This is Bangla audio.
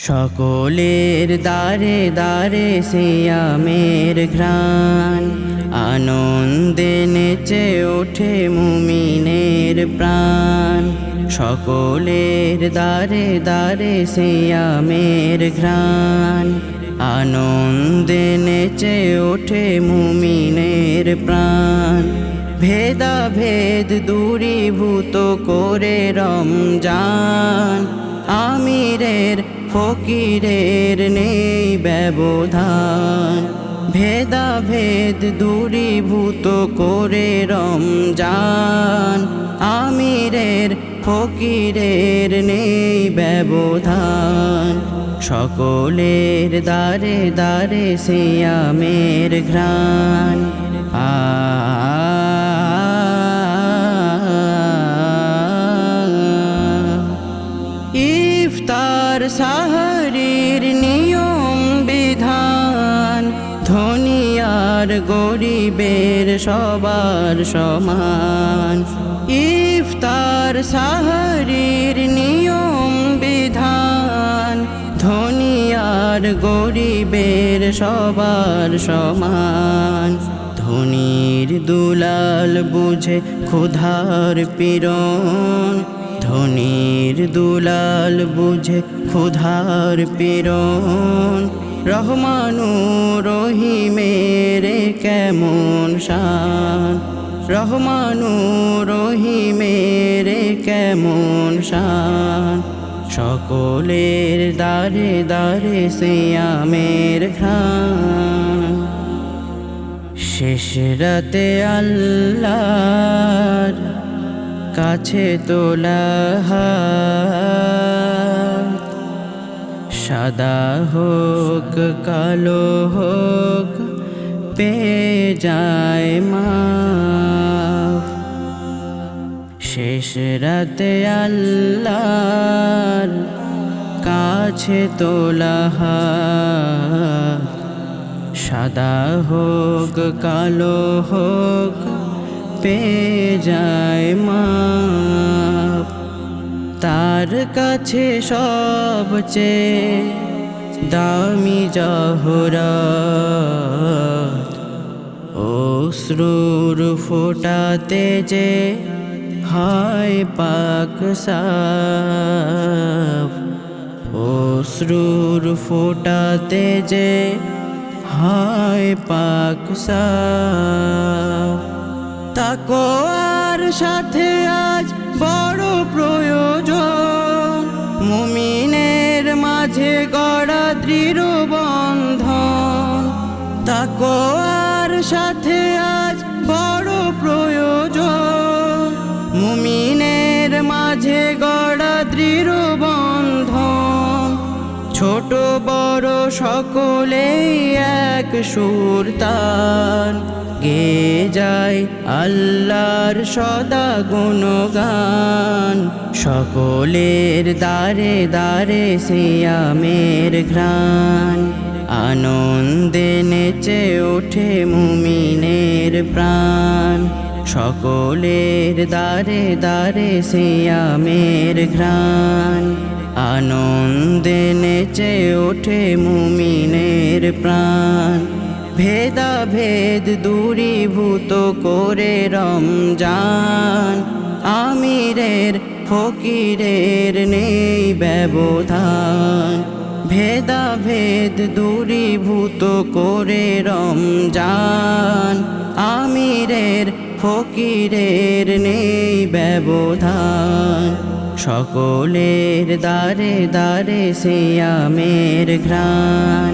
সকলের দারে দারে সিয়ামের ঘ্রাণ, আনন্দে নেচে ওঠে মুমিনের প্রাণ। সকলের দারে দারে সিয়ামের ঘ্রাণ, আনন্দে নেচে ওঠে মুমিনের প্রাণ। ভেদাভেদ দূরীভূত করে রমজান, আমিরের ফকিরের নেই ব্যবধান। ভেদাভেদ দূরীভূত করে রমজান, আমিরের ফকিরের নেই ব্যবধান। সকলের দারে দারে সিয়ামের ঘ্রাণ, ইফতার সাহরির নিয়ম বিধান, ধনী আর গরিবের সবার সমান। ইফতার সাহরির নিয়ম বিধান, ধনী আর গরিবের সবার সমান। ধনীর দুলাল বুঝে ক্ষুধার পীড়ন, ধনীর দুলাল বুঝে ক্ষুধার পীড়ন। রহমানুর রহিমের কেমন শান, রহমানুর রহিমের কেমন শান। সকলের দারে দারে সিয়ামের ঘ্রাণ, শেষ রাতে আল্লাহর কাছে তোলা হাত। সাদা হোক কালো হোক পেয়ে যায় মাফ। শেষ রাতে আল্লাহর কাছে তোলা হাত। সাদা হোক কালো হোক পেয়ে যায় মাপ। তার কাছে সবচেয়ে দামি জহরত, অশ্রুর ফোটাতে যে হয় পাক সাফ। অশ্রুর ফোটাতে যে হয় পাক সাফ। তাকওয়ার সাথে আজ বড় প্রয়োজন, মুমিনের মাঝে গড়া দৃঢ় বন্ধন। তাকওয়ার সাথে আজ বড় প্রয়োজন, মুমিনের মাঝে গড়া দৃঢ় বন্ধন। ছোট বড় সকলেই এক সুর তান, গেয়ে যায় আল্লাহর সদা গুণগান। সকলের দারে দারে সিয়ামের ঘ্রাণ, আনন্দে নেচে ওঠে মুমিনের প্রাণ। সকলের দারে দারে সিয়ামের ঘ্রাণ, আনন্দে নেচে ওঠে মুমিনের প্রাণ। ভেদাভেদ দূরীভূত করে রমজান, আমিরের ফকিরের নেই ব্যবধান। ভেদাভেদ দূরীভূত করে রমজান, আমিরের ফকিরের নেই ব্যবধান। সকলের দারে দারে সিয়ামের ঘ্রাণ,